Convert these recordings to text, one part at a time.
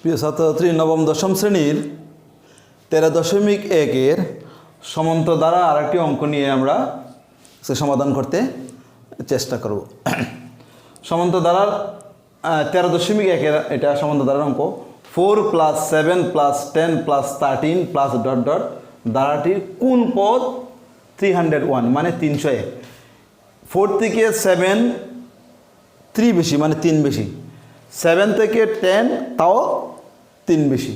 প্রিয় ছাত্রছাত্রী, নবম দশম শ্রেণীর 13.1-এর সমান্তর দ্বারা আরেকটি অঙ্ক নিয়ে আমরা সমাধান করতে চেষ্টা করব। সমান্তর দ্বারার 13.1-এর এটা সমান্তর দ্বারার অঙ্ক 4 + 7 + 10 + 13 + ... দ্বারাটির কোন পদ 301 মানে 301। 4 থেকে 7 3 বেশি মানে 3 বেশি, 7 থেকে 10 তাও 3 বেশি,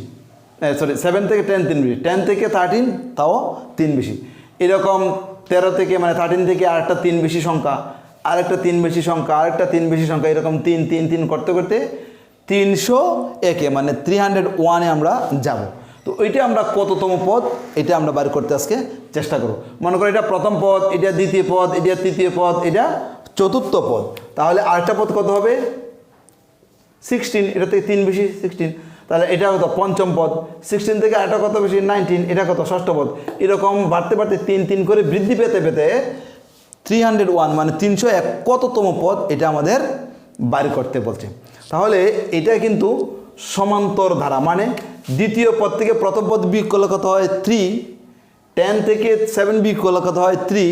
7 থেকে 10 3 বেশি, 10 থেকে 13 তাও 3 বেশি। এরকম 13 থেকে মানে 13 থেকে আরেকটা 3 বেশি সংখ্যা, আরেকটা 3 বেশি সংখ্যা, আরেকটা 3 বেশি সংখ্যা, এরকম 3 3 3 করতে করতে 301-এ মানে 301-এ আমরা যাব। তো ওইটা আমরা কততম পদ এটা আমরা বার করতে আজকে চেষ্টা করব। মনে করো এটা প্রথম পদ, এটা দ্বিতীয় পদ, এটা তৃতীয় পদ, এটা চতুর্থ পদ। তাহলে আরেকটা পদ কত হবে? 16, এটা থেকে 3 বেশি 16, তাহলে এটা কত? পঞ্চম পদ। 16 থেকে আরেকটা কত বেশি? 19, এটা কত? ষষ্ঠ পদ। এরকম বাড়তে বাড়তে 3 3 করে বৃদ্ধি পেতে পেতে 301 মানে 301 কততম পদ এটা আমাদের বাইর করতে বলছে। তাহলে এটা কিন্তু সমান্তর ধারা, মানে দ্বিতীয় পদ থেকে প্রথম পদ বিয়োগ করলে কত হয়? 3, 10 থেকে 7 বিয়োগ করলে কত হয়? 3,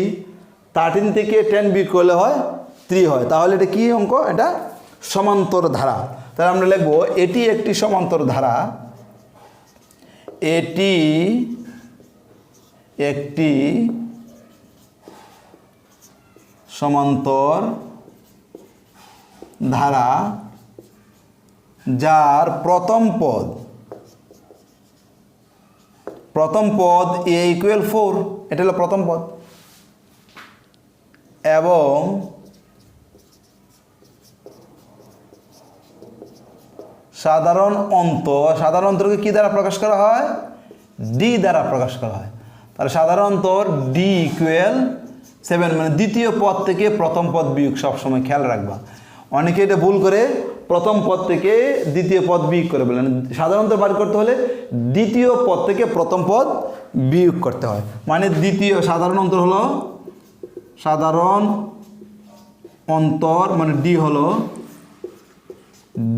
13 থেকে 10 বিয়োগ করলে হয় 3 হয়। তাহলে এটা কি অঙ্ক? এটা সমান্তর ধারা। তাহলে আমরা লিখব এটি একটি সমান্তর ধারা, এটি একটি সমান্তর ধারা যার প্রথম পদ a = 4, এটা হলো প্রথম পদ, এবং সাধারণ অন্তরকে কি দ্বারা প্রকাশ করা হয়? d দ্বারা প্রকাশ করা হয়। তাহলে সাধারণ অন্তর d = 7 মানে দ্বিতীয় পদ থেকে প্রথম পদ বিয়োগ। সবসময় খেয়াল রাখবা, অনেকে এটা ভুল করে প্রথম পদ থেকে দ্বিতীয় পদ বিয়োগ করে বলেন। সাধারণ অন্তর বার করতে হলে দ্বিতীয় পদ থেকে প্রথম পদ বিয়োগ করতে হয়। মানে দ্বিতীয় সাধারণ অন্তর হলো সাধারণ অন্তর মানে d হলো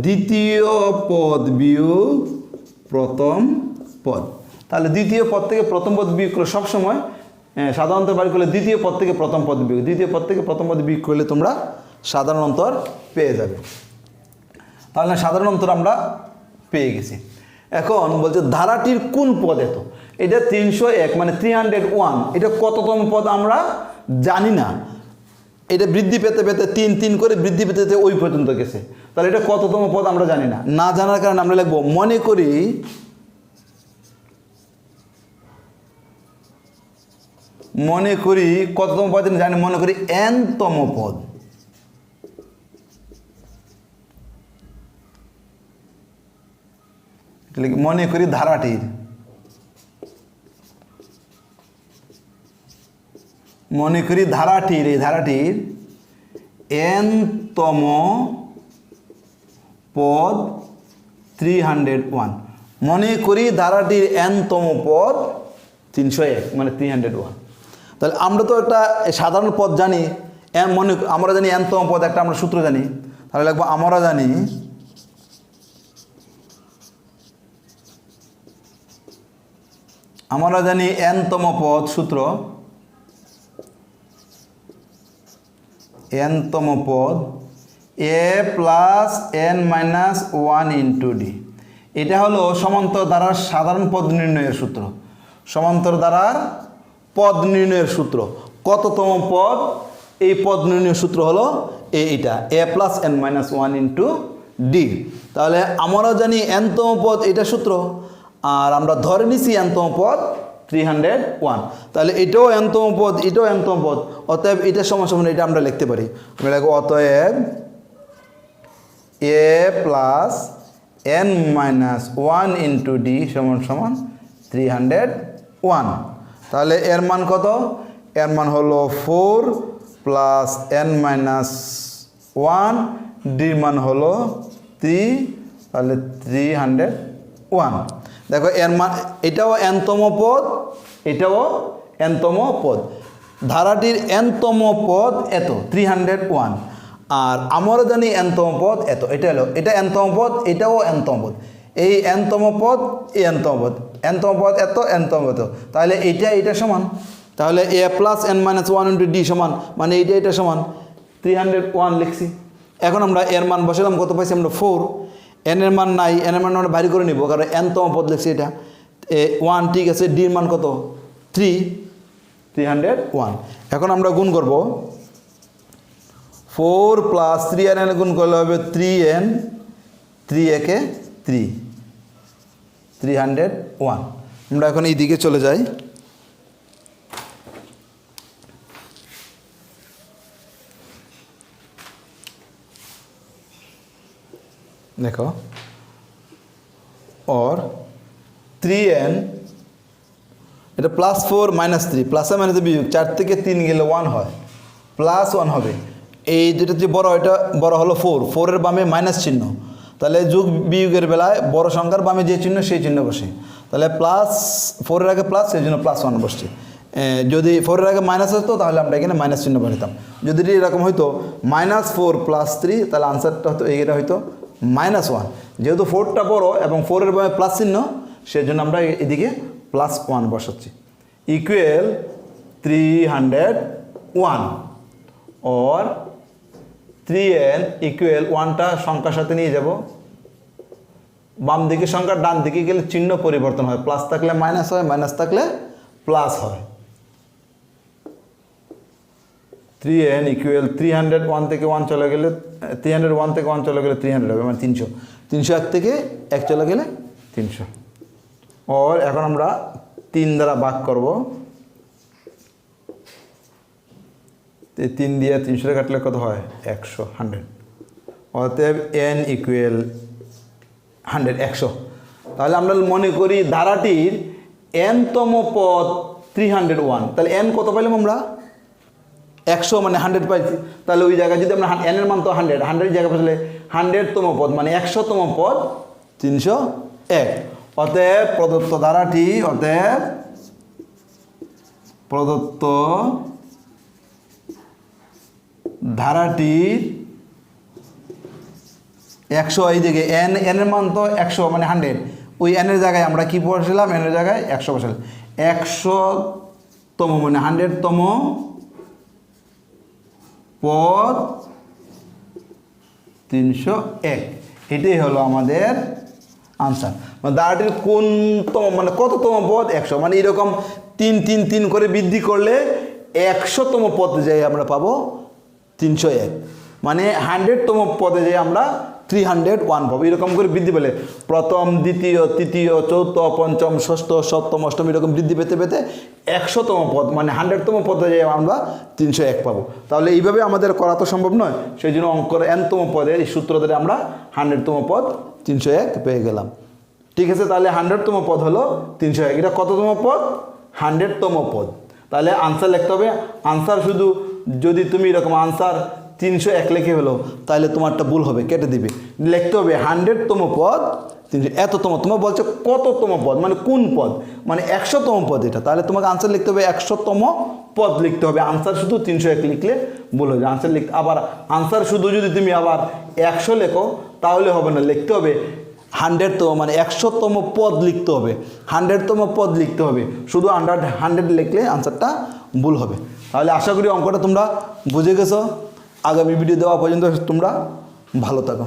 দ্বিতীয় পদ বিয়োগ প্রথম পদ। তাহলে দ্বিতীয় পদ থেকে প্রথম পদ বিয়োগ করে সবসময় সাধারণ অন্তর বার করলে দ্বিতীয় পদ থেকে প্রথম পদ বিয়োগ, দ্বিতীয় পদ থেকে প্রথম পদ বিয়োগ করলে তোমরা সাধারণ অন্তর পেয়ে যাবে। তাহলে সাধারণ অন্তর আমরা পেয়ে গেছি। এখন বলছে ধারাটির কোন পদ এত? এটা 301 মানে 301, এটা কততম পদ আমরা জানি না। এটা বৃদ্ধি পেতে পেতে 3 3 করে বৃদ্ধি পেতে পেতে ওই পর্যন্ত গেছে। তাহলে এটা কততম পদ আমরা জানি না। না জানার কারণে আমরা লিখব মনে করি কততম পদ জানি, মনে করি n-তম পদ। মনে করি ধারাটির এই ধারাটির n-তম পদ 301। মনে করি ধারাটির n-তম পদ 301 মানে 301। তাহলে আমরা তো একটা সাধারণ পদ জানি, আমরা জানি n-তম পদ একটা আমরা সূত্র জানি। তাহলে লিখবো আমরা জানি n-তম পদ সূত্র, n-তম পদ a + n-1 × d। এটা হলো সমান্তর ধারার সাধারণ পদ নির্ণয়ের সূত্র। সমান্তর ধারার পদ নির্ণয়ের সূত্র কততম পদ? এই পদ নির্ণয়ের সূত্র হলো এইটা a + n-1 × d। তাহলে আমরা জানি n-তম পদ এটা সূত্র, আর আমরা ধরে নিছি n-তম পদ 301। তাহলে এটাও n-তম পদ, এটাও n-তম পদ, অতএব এটা সমান এটা আমরা লিখতে পারি। আমরা লিখব অতএব a + n-1 × d = 301। তাহলে এর মান কত? এর মান হলো 4 + n-1, d মান হলো 3, তাহলে 301। দেখো এর মান, এটাও n-তম পদ, এটাও n-তম পদ। ধারাটির n-তম পদ এত 301, আর আমরা জানি n-তম পদ এত। এটা হলো এটা n-তম পদ, এটাও n-তম পদ। এই nতম পদ এই nতম পদ, nতম পদ এত, nতম পদ এত, তাহলে এইটা সমান, তাহলে a plus n minus one into D সমান, মানে এটা সমান 301 লিখছি। এখন আমরা এর মান বসালাম, কত পাইছি আমরা 4, n এর মান নাই, n এর মান আমরা বাইরে করে নিব, কারণ nতম পদ লিখছি এটা 1, ঠিক আছে। ডির মান কত 301। এখন আমরা গুণ করব 4 প্লাস 3n গুণ করলে হবে 3n, 3 একে 3, 301। আমরা এখন এই দিকে চলে যাই, দেখো और 3n এটা প্লাস 4 মাইনাস 3, প্লাসে মাইনাসে বিয়োগ, 4 থেকে 3 গেলে 1 হয়, প্লাস 1 হবে। এই যেটা যে বড়, এটা বড় হলো 4, 4-এর বামে মাইনাস চিহ্ন, তাহলে যোগ বিয়োগের বেলায় বড় সংখ্যার বামে যে চিহ্ন সেই চিহ্ন বসে, তাহলে প্লাস 4-এর আগে প্লাস, সেই জন্য প্লাস 1 বসছে। যদি 4-এর আগে মাইনাস হতো তাহলে আমরা এখানে মাইনাস চিহ্ন বসাতাম। যদি এরকম হইতো -4 + 3, তাহলে আনসারটা হতো এইটা হইতো -1। যেহেতু 4টা বড় এবং 4-এর বামে প্লাস চিহ্ন, সেই জন্য আমরা এদিকে +1 বসাচ্ছি। ইকুয়াল 301 और 3n ইকুয়াল 1টা সংখ্যার সাথে নিয়ে যাব, বাম দিকে সংখ্যা ডান দিকে গেলে চিহ্ন পরিবর্তন হয়, প্লাস থাকলে মাইনাস হয়, মাইনাস থাকলে প্লাস হয়। 3n ইকুয়াল 301 থেকে 1 চলে গেলে 301 থেকে 1 চলে গেলে 300 হবে, মানে 300, 301 থেকে 1 চলে গেলে 300। और এখন আমরা 3 দ্বারা ভাগ করব, 3 দিয়ে 300 কাটলে কত হয় 100, 100। অতএব n ইকুয়াল 100, 100। তাহলে আমরা মনে করি ধারাটির nতম পদ 301, তাহলে n কত পাইলাম আমরা 100, মানে 100 পাইছি। তাহলে ওই জায়গায় যদি আমরা n এর মান তো 100, 100 জায়গায় বসলে 100তম পদ মানে 100তম পদ 301। অতএব প্রদত্ত ধারাটি, অতএব প্রদত্ত ধারাটির 100, এই দিকে n এর মান তো 100 মানে 100, ওই n এর জায়গায় আমরা কি বসালাম, n এর জায়গায় 100 বসালাম। 100তম মানে 100তম পদ 301, এটাই হলো আমাদের আনসার। মানে ধারাটির কোনতম মানে কততম পদ 100, মানে এরকম 3 3 3 করে বৃদ্ধি করলে 100তম পদে যাই আমরা পাবো 301, মানে 100তম পদে যাই আমরা 301 পাবো। এরকম করে বৃদ্ধি পেলে প্রথম, দ্বিতীয়, তৃতীয়, চতুর্থ, পঞ্চম, ষষ্ঠ, সপ্তম, অষ্টম এরকম বৃদ্ধি পেতে পেতে 100তম পদ মানে 100তম পদে যাই আমরা 301 পাবো। তাহলে এইভাবে আমাদের করা তো সম্ভব নয়, সেই জন্য অঙ্কের nতম পদের এই সূত্র ধরে আমরা 100তম পদ 301 পেয়ে গেলাম। ঠিক আছে, তাহলে 100তম পদ হলো 301। এটা কততম পদ 100তম পদ। তাহলে আনসার লিখতে হবে, আনসার শুধু যদি তুমি এরকম আনসার 301 লিখে হলো তাহলে তোমারটা ভুল হবে, কেটে দিবে। লিখতে হবে 100তম পদ 300, এততম, তোমার বলছে কততম পদ মানে কোন পদ, মানে 100তম পদ এটা, তাহলে তোমাকে আনসার লিখতে হবে 100তম পদ লিখতে হবে। আনসার শুধু 301 লিখলে ভুল হয়ে যায়। আনসার লিখতে আবার আনসার শুধু যদি তুমি আবার 100 লেখো তাহলে হবে না, লিখতে হবে 100তম মানে 100তম পদ লিখতে হবে, 100তম পদ লিখতে হবে। শুধু 100 লিখলে আনসারটা ভুল হবে। তাহলে আশা করি অঙ্কটা তোমরা বুঝে গেছো। আগামী ভিডিও দেওয়া পর্যন্ত তোমরা ভালো থাকো।